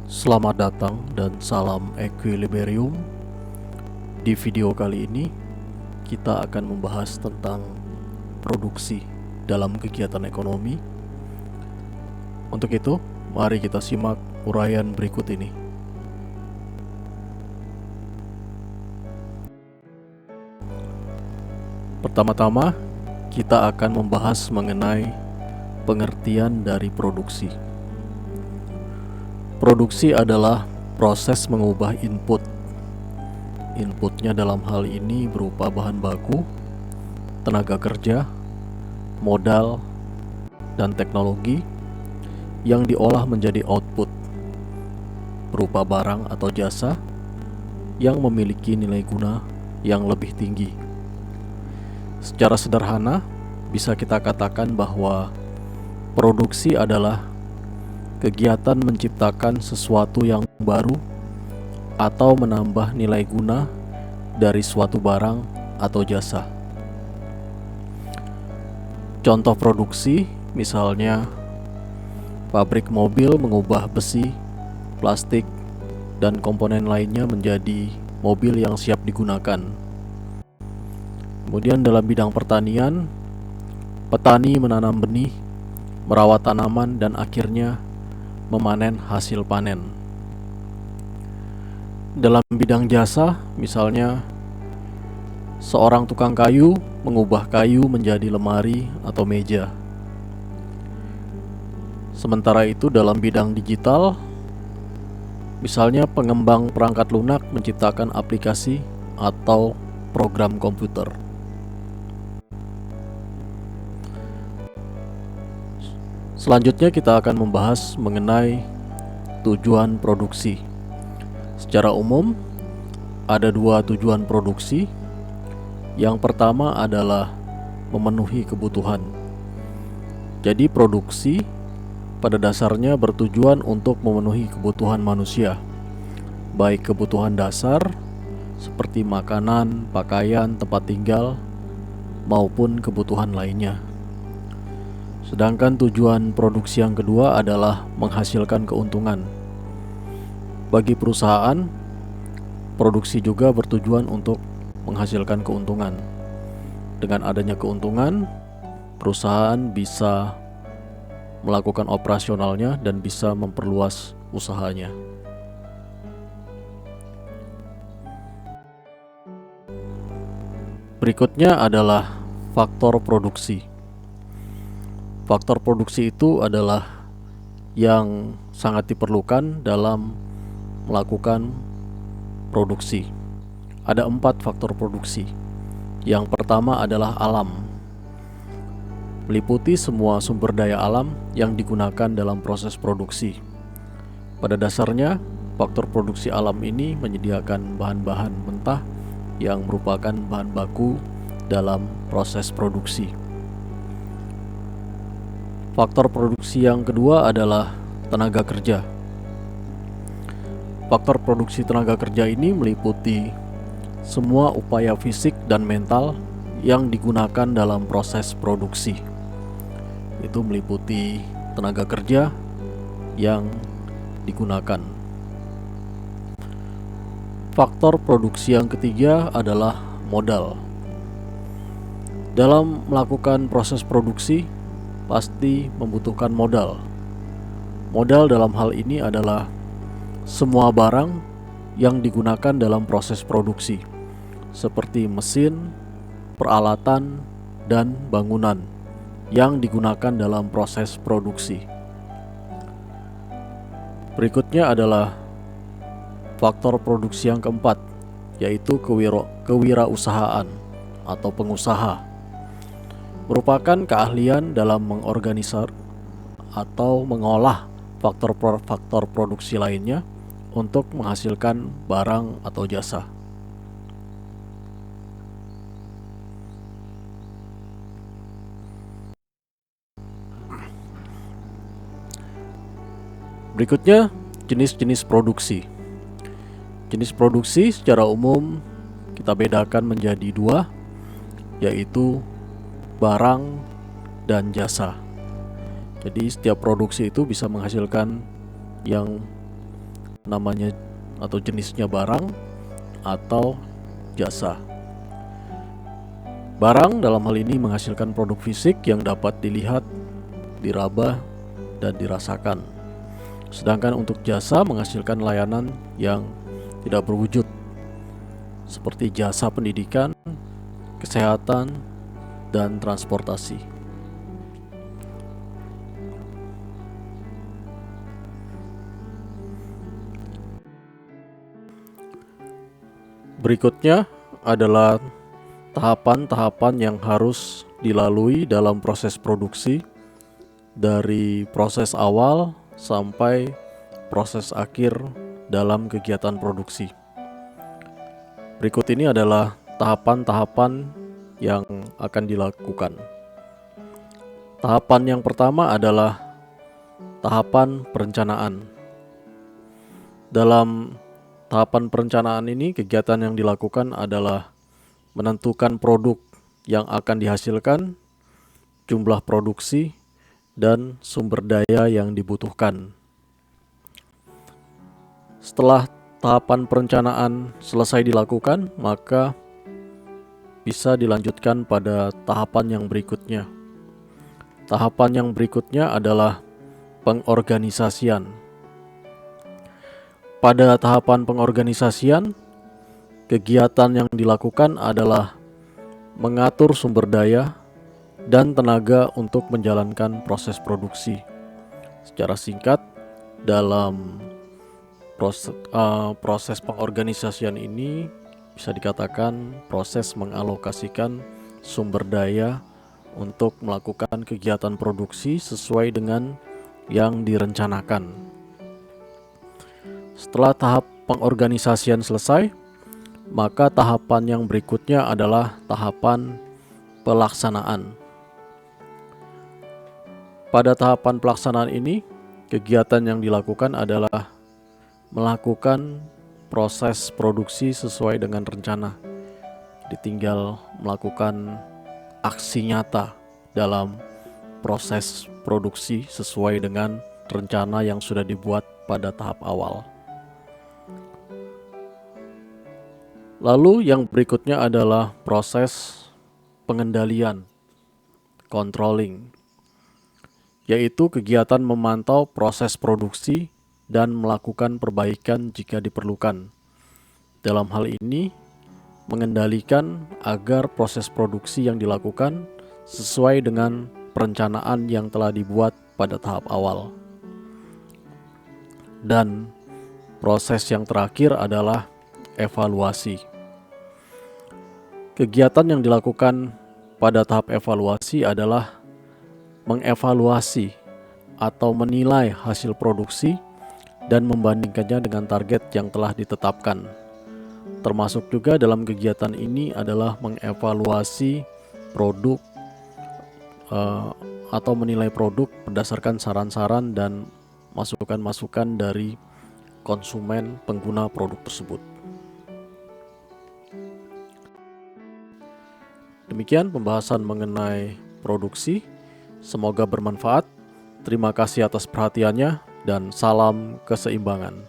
Selamat datang dan salam Equilibrium. Di video kali ini kita akan membahas tentang produksi dalam kegiatan ekonomi. Untuk itu, mari kita simak uraian berikut ini. Pertama-tama, kita akan membahas mengenai pengertian dari produksi. Produksi adalah proses mengubah input. Inputnya dalam hal ini berupa bahan baku, tenaga kerja, modal, dan teknologi yang diolah menjadi output berupa barang atau jasa yang memiliki nilai guna yang lebih tinggi. Secara sederhana, bisa kita katakan bahwa produksi adalah kegiatan menciptakan sesuatu yang baru atau menambah nilai guna dari suatu barang atau jasa. Contoh produksi, misalnya pabrik mobil mengubah besi, plastik, dan komponen lainnya menjadi mobil yang siap digunakan. Kemudian dalam bidang pertanian, petani menanam benih, merawat tanaman, dan akhirnya memanen hasil panen. Dalam bidang jasa, misalnya seorang tukang kayu mengubah kayu menjadi lemari atau meja. Sementara itu dalam bidang digital, misalnya pengembang perangkat lunak menciptakan aplikasi atau program komputer. Selanjutnya kita akan membahas mengenai tujuan produksi. Secara umum, ada dua tujuan produksi. Yang pertama adalah memenuhi kebutuhan. Jadi produksi pada dasarnya bertujuan untuk memenuhi kebutuhan manusia, baik kebutuhan dasar seperti makanan, pakaian, tempat tinggal, maupun kebutuhan lainnya. Sedangkan tujuan produksi yang kedua adalah menghasilkan keuntungan. Bagi perusahaan, produksi juga bertujuan untuk menghasilkan keuntungan. Dengan adanya keuntungan, perusahaan bisa melakukan operasionalnya dan bisa memperluas usahanya. Berikutnya adalah faktor produksi. Faktor produksi itu adalah yang sangat diperlukan dalam melakukan produksi. Ada 4 faktor produksi. Yang pertama adalah alam, meliputi semua sumber daya alam yang digunakan dalam proses produksi. Pada dasarnya, faktor produksi alam ini menyediakan bahan-bahan mentah yang merupakan bahan baku dalam proses produksi. Faktor produksi yang kedua adalah tenaga kerja. Faktor produksi tenaga kerja ini meliputi semua upaya fisik dan mental yang digunakan dalam proses produksi. Itu meliputi tenaga kerja yang digunakan. Faktor produksi yang ketiga adalah modal. Dalam melakukan proses produksi, pasti membutuhkan modal. Modal dalam hal ini adalah semua barang yang digunakan dalam proses produksi, seperti mesin, peralatan, dan bangunan yang digunakan dalam proses produksi. Berikutnya adalah faktor produksi yang keempat, yaitu kewirausahaan atau pengusaha. Merupakan keahlian dalam mengorganisir atau mengolah faktor produksi lainnya untuk menghasilkan barang atau jasa. Berikutnya, jenis-jenis produksi. Jenis produksi secara umum kita bedakan menjadi 2, yaitu barang dan jasa. Jadi setiap produksi itu bisa menghasilkan yang namanya atau jenisnya barang atau jasa. Barang dalam hal ini menghasilkan produk fisik yang dapat dilihat, diraba, dan dirasakan. Sedangkan untuk jasa menghasilkan layanan yang tidak berwujud, seperti jasa pendidikan, kesehatan, dan transportasi. Berikutnya adalah tahapan-tahapan yang harus dilalui dalam proses produksi, dari proses awal sampai proses akhir dalam kegiatan produksi. Berikut ini adalah tahapan-tahapan yang akan dilakukan. Tahapan yang pertama adalah tahapan perencanaan. Dalam tahapan perencanaan ini, kegiatan yang dilakukan adalah menentukan produk yang akan dihasilkan, jumlah produksi, dan sumber daya yang dibutuhkan. Setelah tahapan perencanaan selesai dilakukan, maka bisa dilanjutkan pada tahapan yang berikutnya. Tahapan yang berikutnya adalah pengorganisasian. Pada tahapan pengorganisasian, kegiatan yang dilakukan adalah mengatur sumber daya dan tenaga untuk menjalankan proses produksi. Secara singkat, dalam proses pengorganisasian ini bisa dikatakan proses mengalokasikan sumber daya untuk melakukan kegiatan produksi sesuai dengan yang direncanakan. Setelah tahap pengorganisasian selesai, maka tahapan yang berikutnya adalah tahapan pelaksanaan. Pada tahapan pelaksanaan ini, kegiatan yang dilakukan adalah melakukan proses produksi sesuai dengan rencana. Ditinggal melakukan aksi nyata dalam proses produksi sesuai dengan rencana yang sudah dibuat pada tahap awal. Lalu yang berikutnya adalah proses pengendalian, controlling, yaitu kegiatan memantau proses produksi dan melakukan perbaikan jika diperlukan. Dalam hal ini, mengendalikan agar proses produksi yang dilakukan sesuai dengan perencanaan yang telah dibuat pada tahap awal. Dan proses yang terakhir adalah evaluasi. Kegiatan yang dilakukan pada tahap evaluasi adalah mengevaluasi atau menilai hasil produksi dan membandingkannya dengan target yang telah ditetapkan. Termasuk juga dalam kegiatan ini adalah mengevaluasi produk atau menilai produk berdasarkan saran-saran dan masukan-masukan dari konsumen pengguna produk tersebut. Demikian pembahasan mengenai produksi. Semoga bermanfaat. Terima kasih atas perhatiannya dan salam keseimbangan.